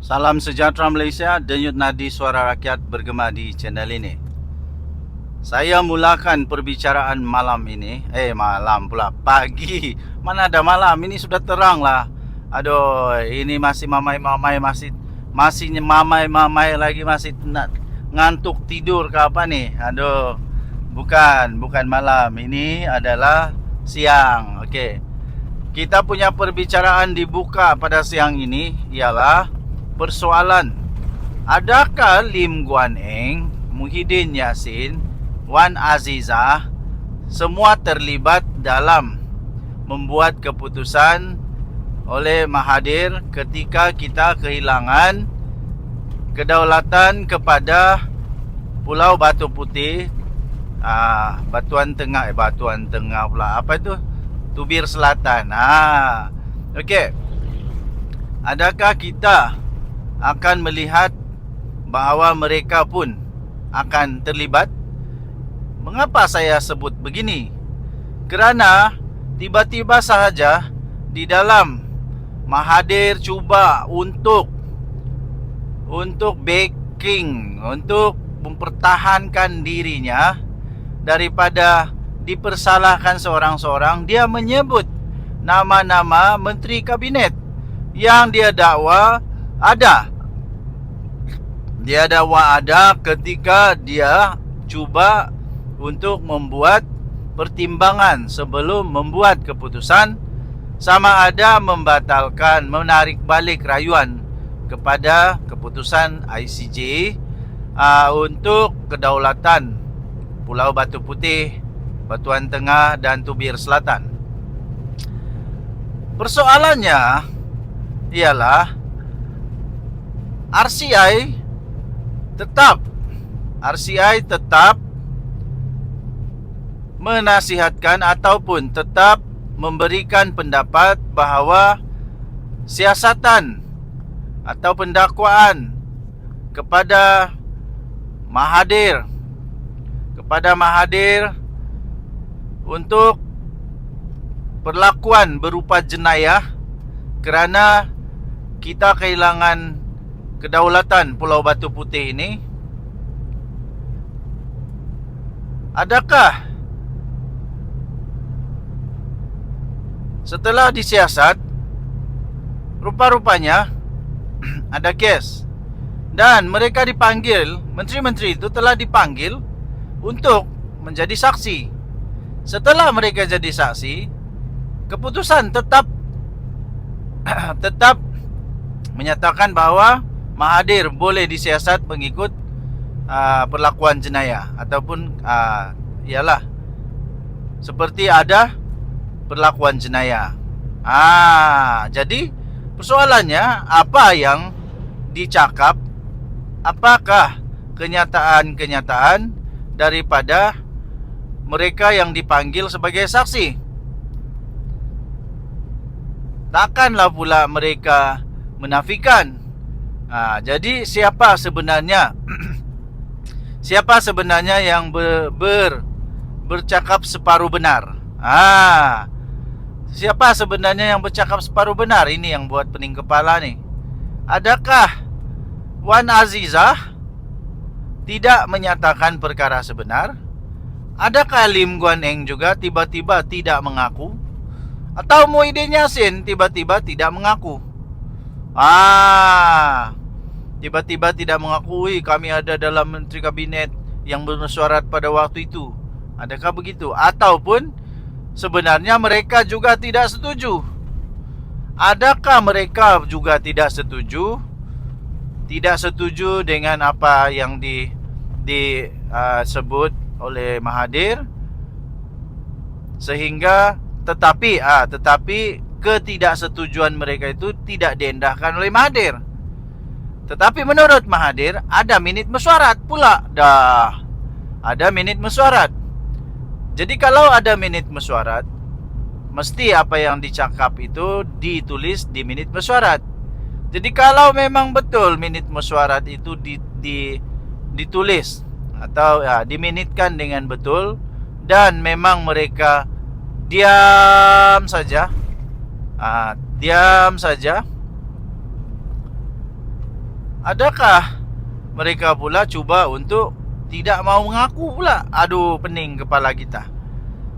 Salam sejahtera Malaysia, denyut nadi suara rakyat bergema di channel ini. Saya mulakan perbicaraan malam ini. Malam pula, pagi. Mana ada malam, ini sudah terang lah. Aduh, ini masih mamai-mamai, masih mamai-mamai lagi, masih nak ngantuk tidur ke apa nih? Aduh, bukan malam, ini adalah siang. Okey. Kita punya perbicaraan dibuka pada siang ini ialah persoalan, adakah Lim Guan Eng, Muhyiddin Yassin, Wan Azizah semua terlibat dalam membuat keputusan oleh Mahathir ketika kita kehilangan kedaulatan kepada Pulau Batu Putih, Batuan Tengah pula, apa itu? Tubir Selatan. Okey. Adakah kita akan melihat bahawa mereka pun akan terlibat? Mengapa saya sebut begini? Kerana tiba-tiba sahaja di dalam Mahathir cuba untuk backing, untuk mempertahankan dirinya daripada dipersalahkan seorang-seorang, dia menyebut nama-nama menteri kabinet yang dia dakwa ada. Dia dakwa ada ketika dia cuba untuk membuat pertimbangan sebelum membuat keputusan, sama ada membatalkan, menarik balik rayuan kepada keputusan ICJ untuk kedaulatan Pulau Batu Putih, Batuan Tengah dan Tubir Selatan. Persoalannya ialah RCI tetap menasihatkan ataupun tetap memberikan pendapat bahawa siasatan atau pendakwaan kepada Mahathir untuk perlakuan berupa jenayah kerana kita kehilangan kedaulatan Pulau Batu Putih ini, adakah setelah disiasat rupa-rupanya ada kes dan mereka dipanggil, menteri-menteri itu telah dipanggil untuk menjadi saksi. Setelah mereka jadi saksi, keputusan tetap menyatakan bahawa Mahathir boleh disiasat mengikut perlakuan jenayah ataupun ialah seperti ada perlakuan jenayah. Jadi persoalannya apa yang dicakap, apakah kenyataan-kenyataan daripada mereka yang dipanggil sebagai saksi? Takkanlah pula mereka menafikan. Jadi siapa sebenarnya yang bercakap separuh benar? Siapa sebenarnya yang bercakap separuh benar? Ini yang buat pening kepala ni. Adakah Wan Azizah tidak menyatakan perkara sebenar? Adakah Lim Guan Eng juga tiba-tiba tidak mengaku? Atau Muhyiddin Yassin tiba-tiba tidak mengaku? Tiba-tiba tidak mengakui kami ada dalam menteri kabinet yang bermesyuarat pada waktu itu. Adakah begitu? Ataupun sebenarnya mereka juga tidak setuju? Adakah mereka juga tidak setuju? Tidak setuju dengan apa yang disebut oleh Mahathir, sehingga tetapi ketidaksetujuan mereka itu tidak diendahkan oleh Mahathir. Tetapi menurut Mahathir ada minit mesyuarat pula. Ada minit mesyuarat. Jadi kalau ada minit mesyuarat, mesti apa yang dicakap itu ditulis di minit mesyuarat. Jadi kalau memang betul minit mesyuarat itu ditulis atau diminitkan dengan betul, dan memang mereka diam saja adakah mereka pula cuba untuk tidak mau mengaku pula? Aduh, pening kepala kita.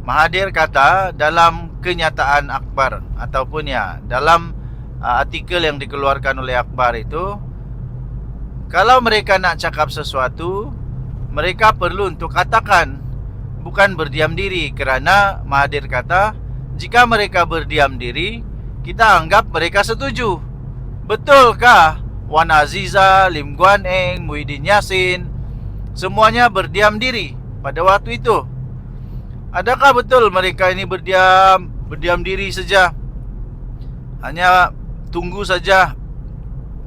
Mahathir kata dalam kenyataan akhbar ataupun ya dalam artikel yang dikeluarkan oleh akhbar itu, kalau mereka nak cakap sesuatu, mereka perlu untuk katakan, bukan berdiam diri. Kerana Mahathir kata, jika mereka berdiam diri, kita anggap mereka setuju. Betulkah Wan Aziza, Lim Guan Eng, Muhyiddin Yassin semuanya berdiam diri pada waktu itu? Adakah betul mereka ini berdiam diri saja, hanya tunggu saja,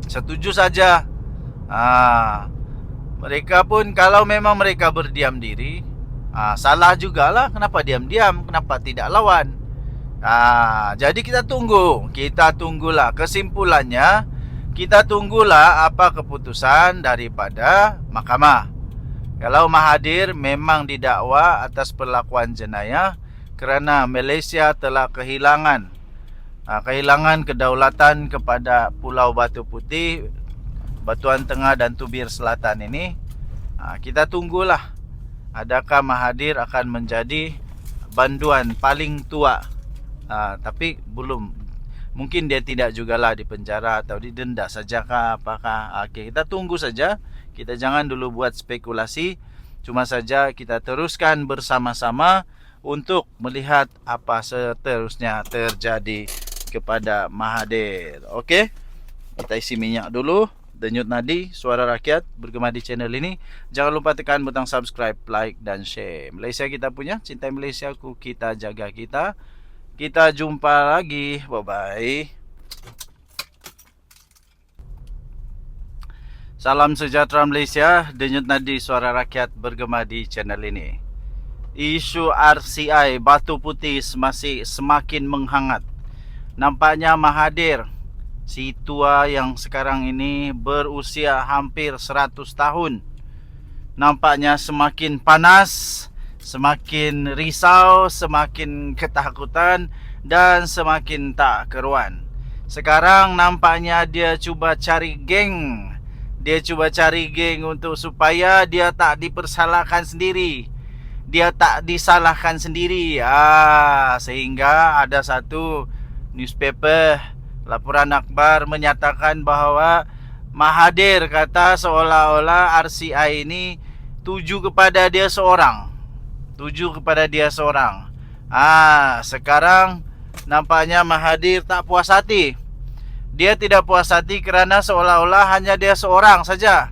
setuju saja? Mereka pun kalau memang mereka berdiam diri, salah jugalah. Kenapa diam-diam? Kenapa tidak lawan? Jadi kita tunggulah kesimpulannya. Kita tunggulah apa keputusan daripada mahkamah. Kalau Mahathir memang didakwa atas perlakuan jenayah kerana Malaysia telah kehilangan kedaulatan kepada Pulau Batu Putih, Batuan Tengah dan Tubir Selatan ini, kita tunggulah adakah Mahathir akan menjadi banduan paling tua. Tapi belum, mungkin dia tidak jugalah dipenjara atau didenda sajakah apakah. Kita tunggu saja. Kita jangan dulu buat spekulasi. Cuma saja kita teruskan bersama-sama untuk melihat apa seterusnya terjadi kepada Mahathir. Okey, kita isi minyak dulu. Denyut Nadi, Suara Rakyat, bergema di channel ini. Jangan lupa tekan butang subscribe, like dan share. Malaysia kita punya, cintai Malaysia ku, kita jaga kita. Kita jumpa lagi. Bye-bye. Salam sejahtera Malaysia. Denyut Nadi, Suara Rakyat, bergema di channel ini. Isu RCI Batu Putih masih semakin menghangat. Nampaknya Mahathir, si tua yang sekarang ini berusia hampir 100 tahun, nampaknya semakin panas, semakin risau, semakin ketakutan dan semakin tak keruan. Sekarang nampaknya dia cuba cari geng. Dia cuba cari geng untuk supaya dia tak dipersalahkan sendiri, dia tak disalahkan sendiri. Sehingga ada satu newspaper, laporan akhbar menyatakan bahawa Mahathir kata seolah-olah RCI ini tuju kepada dia seorang. Sekarang nampaknya Mahathir tak puas hati. Dia tidak puas hati kerana seolah-olah hanya dia seorang saja.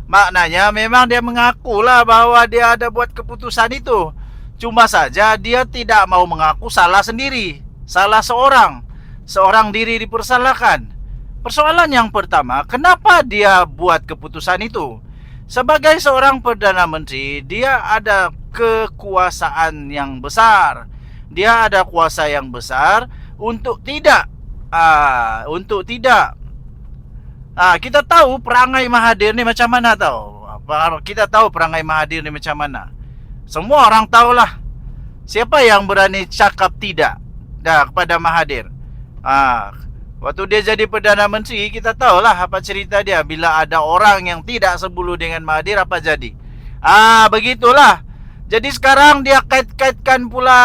Maknanya memang dia mengakulah bahawa dia ada buat keputusan itu. Cuma saja dia tidak mau mengaku salah sendiri, salah seorang diri dipersalahkan. Persoalan yang pertama, kenapa dia buat keputusan itu? Sebagai seorang Perdana Menteri, dia ada kekuasaan yang besar. Dia ada kuasa yang besar untuk tidak kita tahu perangai Mahathir ni macam mana tahu. Kita tahu perangai Mahathir ni macam mana. Semua orang tahulah. Siapa yang berani cakap tidak kepada Mahathir? Waktu dia jadi Perdana Menteri, kita tahulah apa cerita dia. Bila ada orang yang tidak sebulu dengan Mahathir, apa jadi? Begitulah. Jadi sekarang dia kait-kaitkan pula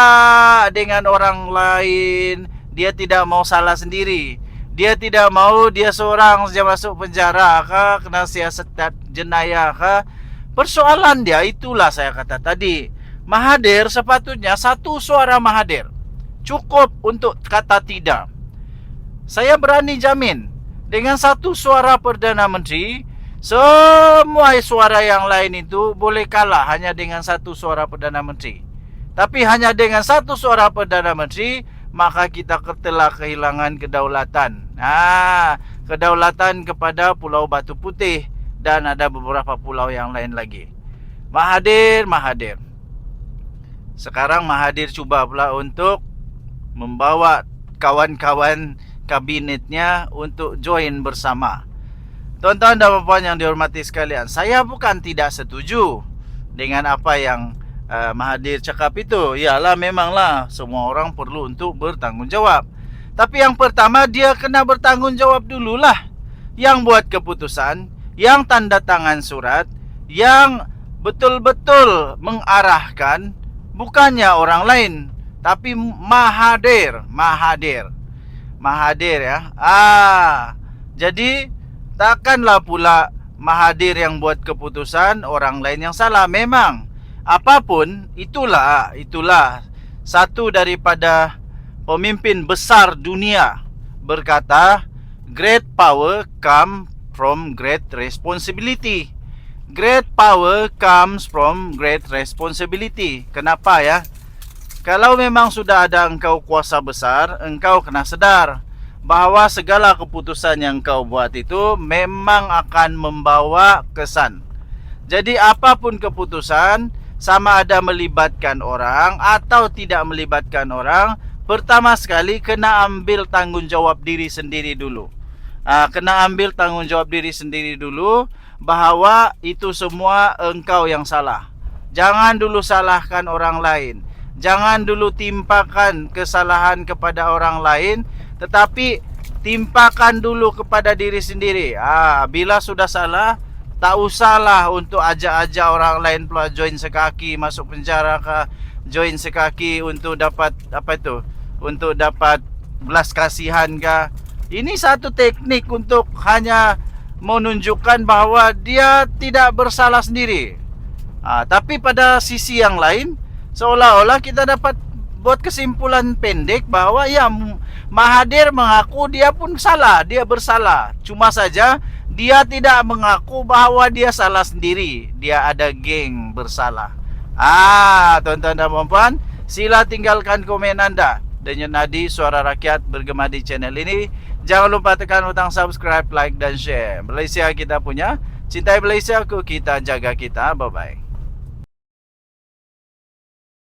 dengan orang lain. Dia tidak mau salah sendiri. Dia tidak mau dia seorang saja masuk penjara kah, kena siasat jenayah kah. Persoalan dia itulah saya kata tadi. Mahathir sepatutnya satu suara Mahathir cukup untuk kata tidak. Saya berani jamin dengan satu suara Perdana Menteri, semua suara yang lain itu boleh kalah hanya dengan satu suara Perdana Menteri. Tapi hanya dengan satu suara Perdana Menteri, maka kita telah kehilangan kedaulatan. Kedaulatan kepada Pulau Batu Putih dan ada beberapa pulau yang lain lagi. Mahathir. Sekarang Mahathir cuba pula untuk membawa kawan-kawan kabinetnya untuk join bersama. Tuan-tuan dan puan-puan yang dihormati sekalian, saya bukan tidak setuju dengan apa yang Mahathir cakap itu. Yalah, memanglah semua orang perlu untuk bertanggungjawab. Tapi yang pertama dia kena bertanggungjawab dululah. Yang buat keputusan, yang tanda tangan surat, yang betul-betul mengarahkan bukannya orang lain, tapi Mahathir. Mahathir ya. Jadi takkanlah pula Mahathir yang buat keputusan, orang lain yang salah. Memang apapun itulah satu daripada pemimpin besar dunia berkata, great power come from great responsibility. Great power comes from great responsibility. Kenapa ya? Kalau memang sudah ada engkau kuasa besar, engkau kena sedar bahawa segala keputusan yang kau buat itu memang akan membawa kesan. Jadi apapun keputusan, sama ada melibatkan orang atau tidak melibatkan orang, pertama sekali kena ambil tanggungjawab diri sendiri dulu. Kena ambil tanggungjawab diri sendiri dulu bahawa itu semua engkau yang salah. Jangan dulu salahkan orang lain. Jangan dulu timpakan kesalahan kepada orang lain, tetapi timpakan dulu kepada diri sendiri. Bila sudah salah, tak usahlah untuk ajak-ajak orang lain pula join sekaki masuk penjara ke, join sekaki untuk dapat untuk dapat belas kasihan ke. Ini satu teknik untuk hanya menunjukkan bahawa dia tidak bersalah sendiri. Tapi pada sisi yang lain, seolah-olah kita dapat buat kesimpulan pendek bahawa ya, Mahathir mengaku dia pun salah, dia bersalah. Cuma saja dia tidak mengaku bahawa dia salah sendiri. Dia ada geng bersalah. Tuan-tuan dan puan-puan, sila tinggalkan komen anda. Denyut nadi suara rakyat bergema di channel ini. Jangan lupa tekan butang subscribe, like dan share. Malaysia kita punya, cintai Malaysia ku, kita jaga kita. Bye bye.